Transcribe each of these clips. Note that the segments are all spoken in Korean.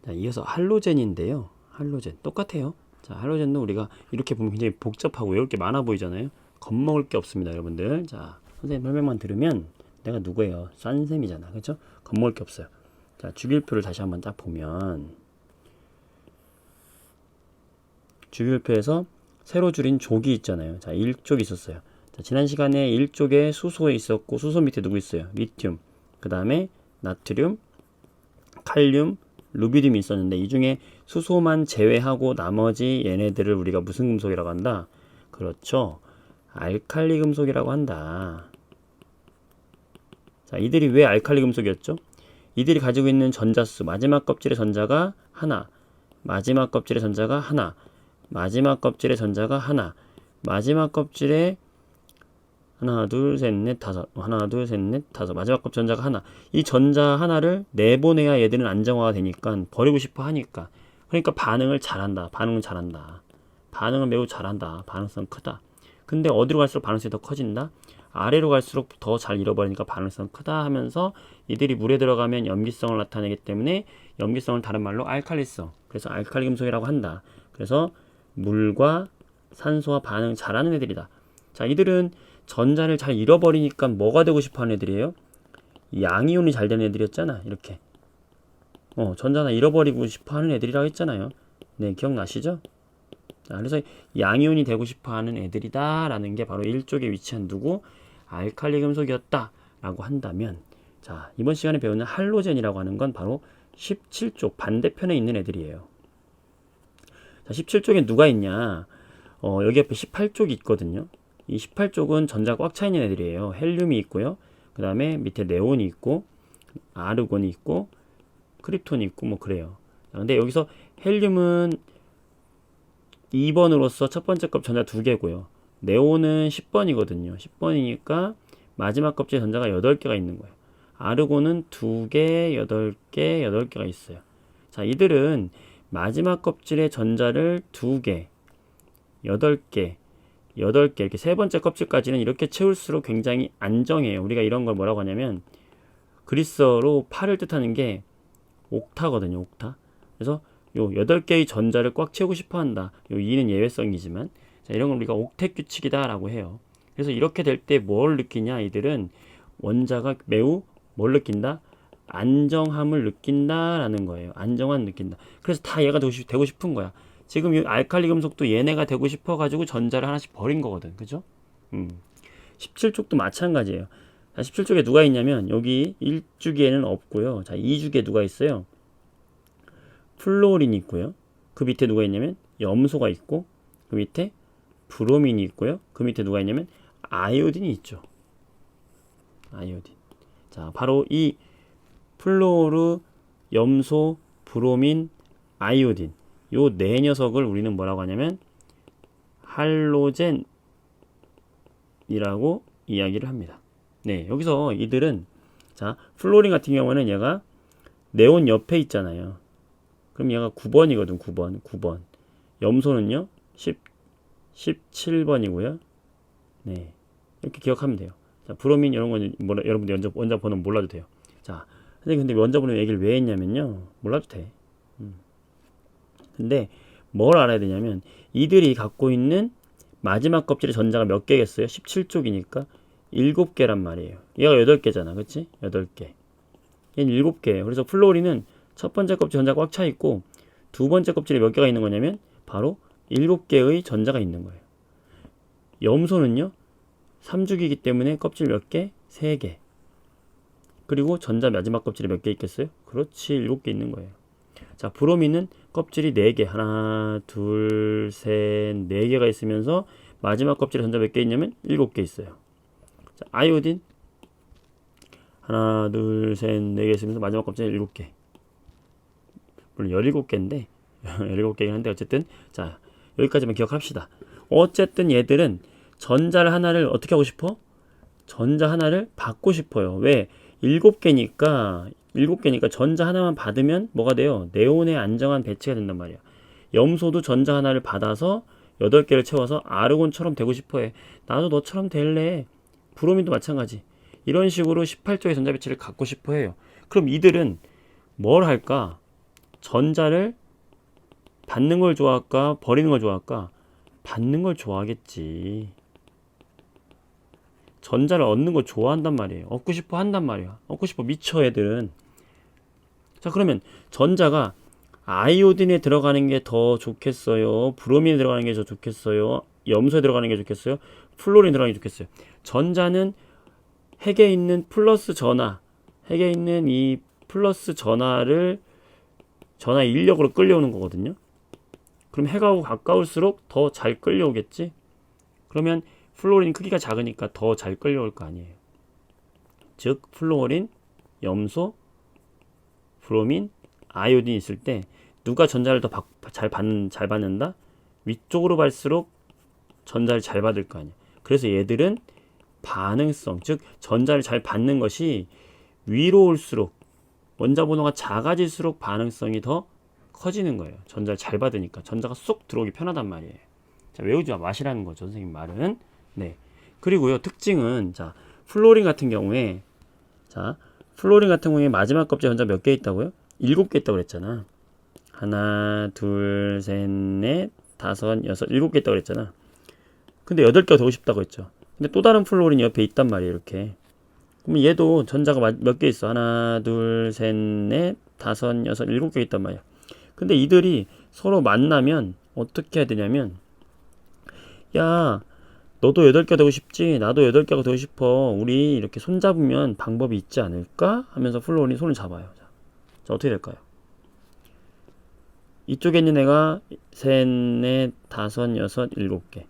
자, 이어서 할로젠인데요. 할로젠 똑같아요. 자, 할로젠도 우리가 이렇게 보면 굉장히 복잡하고 외울 게 많아 보이잖아요. 겁먹을 게 없습니다, 여러분들. 자, 선생님 설명만 들으면 내가 누구예요? 싼쌤이잖아, 그렇죠? 겁먹을 게 없어요. 자, 주기율표를 다시 한번 딱 보면 주기율표에서 세로 줄인 족이 있잖아요. 자, 1족이 있었어요. 자, 지난 시간에 1족에 수소에 있었고 수소 밑에 누구 있어요? 리튬, 그 다음에 나트륨, 칼륨, 루비듐이 있었는데 이 중에 수소만 제외하고 나머지 얘네들을 우리가 무슨 금속이라고 한다? 그렇죠. 알칼리 금속이라고 한다. 자, 이들이 왜 알칼리 금속이었죠? 이들이 가지고 있는 전자수, 마지막 껍질의 전자가 하나, 마지막 껍질의 전자가 하나, 마지막 껍질의 전자가 하나, 마지막 껍질에 하나, 둘, 셋, 넷, 다섯, 하나, 둘, 셋, 넷, 다섯, 마지막 껍질 전자가 하나. 이 전자 하나를 내보내야 얘들은 안정화가 되니까 버리고 싶어 하니까. 그러니까 반응을 잘한다. 반응을 잘한다. 반응을 매우 잘한다. 반응성 크다. 근데 어디로 갈수록 반응성이 더 커진다? 아래로 갈수록 더 잘 잃어버리니까 반응성 크다 하면서 이들이 물에 들어가면 염기성을 나타내기 때문에 염기성을 다른 말로 알칼리성. 그래서 알칼리 금속이라고 한다. 그래서 물과 산소와 반응 잘하는 애들이다. 자, 이들은 전자를 잘 잃어버리니까 뭐가 되고 싶어 하는 애들이에요? 양이온이 잘 되는 애들이었잖아. 이렇게. 전자 하나 잃어버리고 싶어 하는 애들이라고 했잖아요. 네, 기억나시죠? 자, 그래서 양이온이 되고 싶어 하는 애들이다 라는 게 바로 1쪽에 위치한 누구? 알칼리 금속이었다 라고 한다면, 자, 이번 시간에 배우는 할로젠이라고 하는 건 바로 17쪽 반대편에 있는 애들이에요. 자, 17쪽에 누가 있냐? 여기 앞에 18쪽이 있거든요. 이 18쪽은 전자가 꽉 차 있는 애들이에요. 헬륨이 있고요. 그 다음에 밑에 네온이 있고, 아르곤이 있고, 크립톤이 있고, 뭐 그래요. 자, 근데 여기서 헬륨은 2번으로서 첫 번째 껍 전자 2개고요. 네온은 10번이거든요. 10번이니까 마지막 껍질 전자가 8개가 있는 거예요. 아르곤은 2개, 8개, 8개가 있어요. 자, 이들은 마지막 껍질의 전자를 2개, 8개, 8개, 이렇게 세 번째 껍질까지는 이렇게 채울수록 굉장히 안정해요. 우리가 이런 걸 뭐라고 하냐면, 그리스어로 8을 뜻하는 게 옥타거든요, 옥타. 그래서 요 8개의 전자를 꽉 채우고 싶어 한다. 요 2는 예외성이지만, 자, 이런 걸 우리가 옥텟 규칙이다 라고 해요. 그래서 이렇게 될 때 뭘 느끼냐? 이들은 원자가 매우 뭘 느낀다? 안정함을 느낀다라는 거예요. 안정함 느낀다. 그래서 다 얘가 되고 싶은 거야. 지금 이 알칼리 금속도 얘네가 되고 싶어 가지고 전자를 하나씩 버린 거거든. 그죠? 17쪽도 마찬가지예요. 자, 17쪽에 누가 있냐면 여기 1주기에는 없고요. 자, 2주기에 누가 있어요? 플로린이 있고요. 그 밑에 누가 있냐면 염소가 있고, 그 밑에 브로민이 있고요. 그 밑에 누가 있냐면 아이오딘이 있죠. 아이오딘. 자, 바로 이 플로르, 염소, 브로민, 아이오딘, 요 네 녀석을 우리는 뭐라고 하냐면 할로젠이라고 이야기를 합니다. 네, 여기서 이들은, 자, 플로린 같은 경우는 얘가 네온 옆에 있잖아요. 그럼 얘가 9번이거든. 9번. 염소는요 17번이고요. 네, 이렇게 기억하면 돼요. 자, 브로민 이런 건 여러분들 원자 번호 몰라도 돼요. 자, 근데 원자 번호 얘기를 왜 했냐면요, 몰라도 돼. 근데 뭘 알아야 되냐면 이들이 갖고 있는 마지막 껍질의 전자가 몇 개겠어요? 17쪽이니까 7개란 말이에요. 얘가 8개잖아. 그치? 8개. 얘는 7개예요. 그래서 플로린은 첫 번째 껍질 전자가 꽉 차 있고, 두 번째 껍질에 몇 개가 있는 거냐면 바로 7개의 전자가 있는 거예요. 염소는요 3주기이기 때문에 껍질 몇 개? 3개. 그리고 전자 마지막 껍질에 몇 개 있겠어요? 그렇지, 7개 있는 거예요. 자, 브로민은 껍질이 4개. 하나, 둘, 셋, 4개가 있으면서 마지막 껍질에 전자 몇 개 있냐면 7개 있어요. 자, 아이오딘 하나, 둘, 셋, 4개 있으면서 마지막 껍질에 7개. 물론 17개인데 17개긴 한데 어쨌든, 자, 여기까지만 기억합시다. 어쨌든 얘들은 전자를 하나를 어떻게 하고 싶어? 전자 하나를 받고 싶어요. 왜? 7개니까 전자 하나만 받으면 뭐가 돼요? 네온의 안정한 배치가 된단 말이야. 염소도 전자 하나를 받아서 8개를 채워서 아르곤처럼 되고 싶어해. 나도 너처럼 될래. 브로민도 마찬가지. 이런 식으로 18쪽의 전자 배치를 갖고 싶어 해요. 그럼 이들은 뭘 할까? 전자를 받는 걸 좋아할까 버리는 걸 좋아할까? 받는 걸 좋아하겠지. 전자를 얻는 걸 좋아한단 말이에요. 얻고 싶어 한단 말이야. 얻고 싶어 미쳐 애들은. 자, 그러면 전자가 아이오딘에 들어가는 게 더 좋겠어요? 브로민에 들어가는 게 더 좋겠어요? 염소에 들어가는 게 좋겠어요? 플로린에 들어가는 게 좋겠어요? 전자는 핵에 있는 플러스 전하, 핵에 있는 이 플러스 전하를 전하 인력으로 끌려오는 거거든요. 그럼 핵하고 가까울수록 더 잘 끌려오겠지? 그러면 플로린 크기가 작으니까 더 잘 끌려올 거 아니에요. 즉 플로린, 염소, 브로민, 아이오딘이 있을 때 누가 전자를 더 잘 받는다? 위쪽으로 갈수록 전자를 잘 받을 거 아니에요. 그래서 얘들은 반응성, 즉 전자를 잘 받는 것이 위로 올수록 원자 번호가 작아질수록 반응성이 더 커지는 거예요. 전자를 잘 받으니까 전자가 쏙 들어오기 편하단 말이에요. 자, 외우지 마시라는 거죠, 선생님 말은. 네. 그리고요, 특징은 자, 플로린 같은 경우에 마지막 껍질 전자 몇 개 있다고요? 7개 있다고 그랬잖아. 하나, 둘, 셋, 넷, 다섯, 여섯, 7개 있다고 그랬잖아. 근데 8개가 되고 싶다고 했죠. 근데 또 다른 플로린이 옆에 있단 말이에요, 이렇게. 그럼 얘도 전자가 몇 개 있어? 하나, 둘, 셋, 넷, 다섯, 여섯, 7개 있단 말이야. 근데 이들이 서로 만나면 어떻게 해야 되냐면, 야, 너도 8개 되고 싶지? 나도 8개가 되고 싶어. 우리 이렇게 손잡으면 방법이 있지 않을까? 하면서 플로린이 손을 잡아요. 자, 어떻게 될까요? 이쪽에 있는 애가 셋, 넷, 다섯, 여섯, 7개.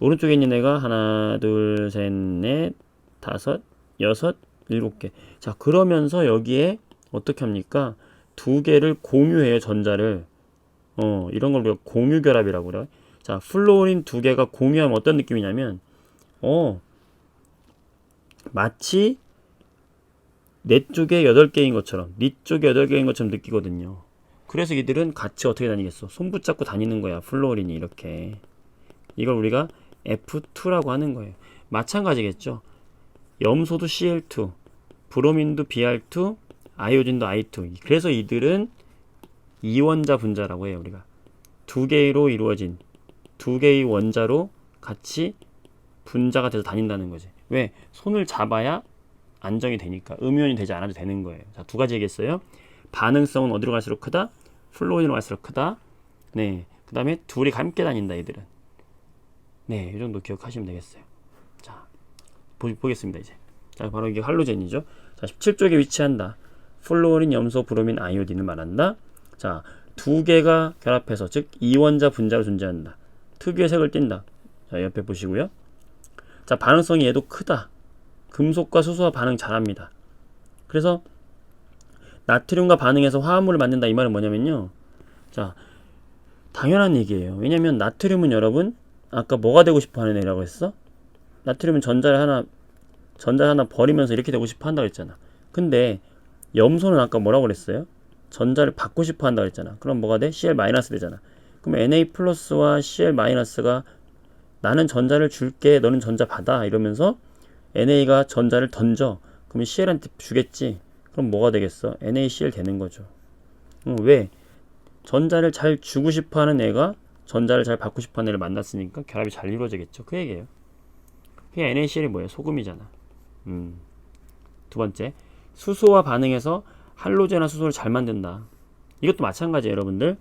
오른쪽에 있는 애가 하나, 둘, 셋, 넷, 다섯, 여섯, 7개. 자, 그러면서 여기에 어떻게 합니까? 2개를 공유해요, 전자를. 이런 걸 우리가 공유 결합이라고 그래요. 자, 플로린 2개가 공유하면 어떤 느낌이냐면, 마치 내 쪽에 8개인 것처럼, 네 쪽에 8개인 것처럼 느끼거든요. 그래서 이들은 같이 어떻게 다니겠어? 손 붙잡고 다니는 거야, 플로린이 이렇게. 이걸 우리가 F2라고 하는 거예요. 마찬가지겠죠. 염소도 Cl2, 브로민도 Br2, 아이오딘도 I2. 그래서 이들은 이원자 분자라고 해요, 우리가. 2개로 이루어진 2개의 원자로 같이 분자가 돼서 다닌다는 거지. 왜? 손을 잡아야 안정이 되니까. 음이온이 되지 않아도 되는 거예요. 자, 2가지 얘기했어요. 반응성은 어디로 갈수록 크다? 플로린으로 갈수록 크다. 네. 그 다음에 둘이 함께 다닌다, 얘들은. 네, 이 정도 기억하시면 되겠어요. 자, 보겠습니다, 이제. 자, 바로 이게 할로젠이죠. 자, 17쪽에 위치한다. 플로린, 염소, 브로민, 아이오딘을 말한다. 자, 2개가 결합해서, 즉, 이원자 분자로 존재한다. 특유의 색을 띈다. 자, 옆에 보시고요. 자, 반응성이 얘도 크다. 금속과 수소와 반응 잘합니다. 그래서, 나트륨과 반응해서 화합물을 만든다. 이 말은 뭐냐면요. 자, 당연한 얘기예요. 왜냐면, 나트륨은 여러분, 아까 뭐가 되고 싶어 하는 애라고 했어? 나트륨은 전자를 하나 버리면서 이렇게 되고 싶어 한다고 했잖아. 근데 염소는 아까 뭐라고 그랬어요? 전자를 받고 싶어 한다고 했잖아. 그럼 뭐가 돼? Cl- 되잖아. 그럼 Na 플러스와 Cl-가 나는 전자를 줄게, 너는 전자 받아 이러면서 Na가 전자를 던져. 그러면 Cl한테 주겠지. 그럼 뭐가 되겠어? NaCl 되는 거죠. 왜? 전자를 잘 주고 싶어 하는 애가 전자를 잘 받고 싶어 하는 애를 만났으니까 결합이 잘 이루어지겠죠. 그 얘기예요. 그게 NaCl이 뭐예요? 소금이잖아. 두 번째, 수소와 반응해서 할로젠과 수소를 잘 만든다. 이것도 마찬가지예요, 여러분들.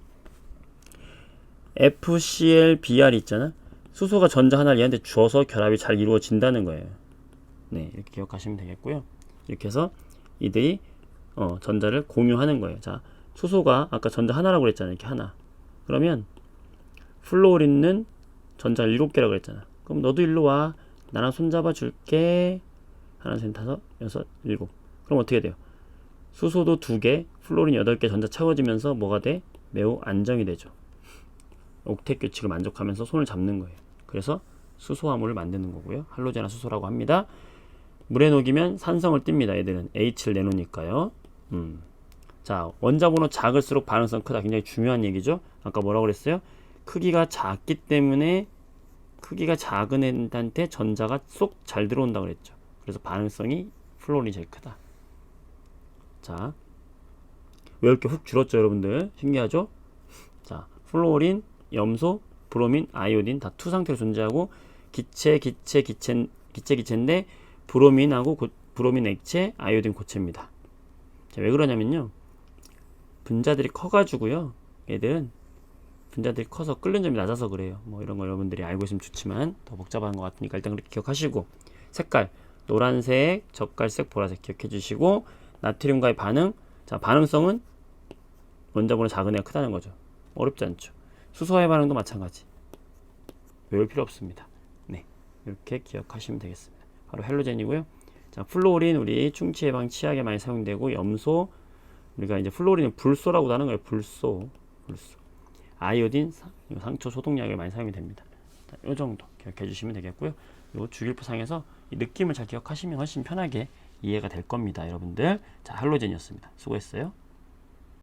FCl-Br 있잖아. 수소가 전자 하나를 얘한테 주어서 결합이 잘 이루어진다는 거예요. 네, 이렇게 기억하시면 되겠고요. 이렇게 해서 이들이 전자를 공유하는 거예요. 자, 수소가 아까 전자 하나라고 그랬잖아요. 이렇게 하나. 그러면 플로린은 전자 7개라고 그랬잖아. 그럼 너도 일로 와. 나랑 손잡아 줄게. 하나, 셋, 다섯, 여섯, 7. 그럼 어떻게 돼요? 수소도 2개, 플로린 8개 전자 채워지면서 뭐가 돼? 매우 안정이 되죠. 옥텟 규칙을 만족하면서 손을 잡는 거예요. 그래서 수소화물을 만드는 거고요. 할로젠화 수소라고 합니다. 물에 녹이면 산성을 띱니다. 얘들은 H를 내놓으니까요. 자, 원자 번호 작을수록 반응성 크다. 굉장히 중요한 얘기죠. 아까 뭐라고 그랬어요? 크기가 작기 때문에 크기가 작은 애한테 전자가 쏙 잘 들어온다고 그랬죠. 그래서 반응성이 플로린이 제일 크다. 자, 왜 이렇게 훅 줄었죠, 여러분들? 신기하죠? 자, 플로린, 염소, 브로민, 아이오딘 다 투 상태로 존재하고 기체인데 브로민 액체, 아이오딘 고체입니다. 자, 왜 그러냐면요. 분자들이 커가지고요. 얘들은 분자들이 커서 끓는 점이 낮아서 그래요. 뭐 이런 거 여러분들이 알고 있으면 좋지만 더 복잡한 것 같으니까 일단 그렇게 기억하시고, 색깔 노란색, 젓갈색, 보라색 기억해 주시고, 나트륨과의 반응, 자 반응성은 원자보다 작은 애가 크다는 거죠. 어렵지 않죠. 수소와의 반응도 마찬가지. 외울 필요 없습니다. 네, 이렇게 기억하시면 되겠습니다. 바로 헬로젠이고요. 자, 플로린 우리 충치 예방 치약에 많이 사용되고, 염소 우리가 이제 플로린은 불소라고도 하는 거예요. 불소. 아이오딘 상처 소독약에 많이 사용이 됩니다. 자, 이 정도 기억해 주시면 되겠고요. 요 주기율표상에서 이 느낌을 잘 기억하시면 훨씬 편하게 이해가 될 겁니다, 여러분들. 자, 할로젠이었습니다. 수고했어요.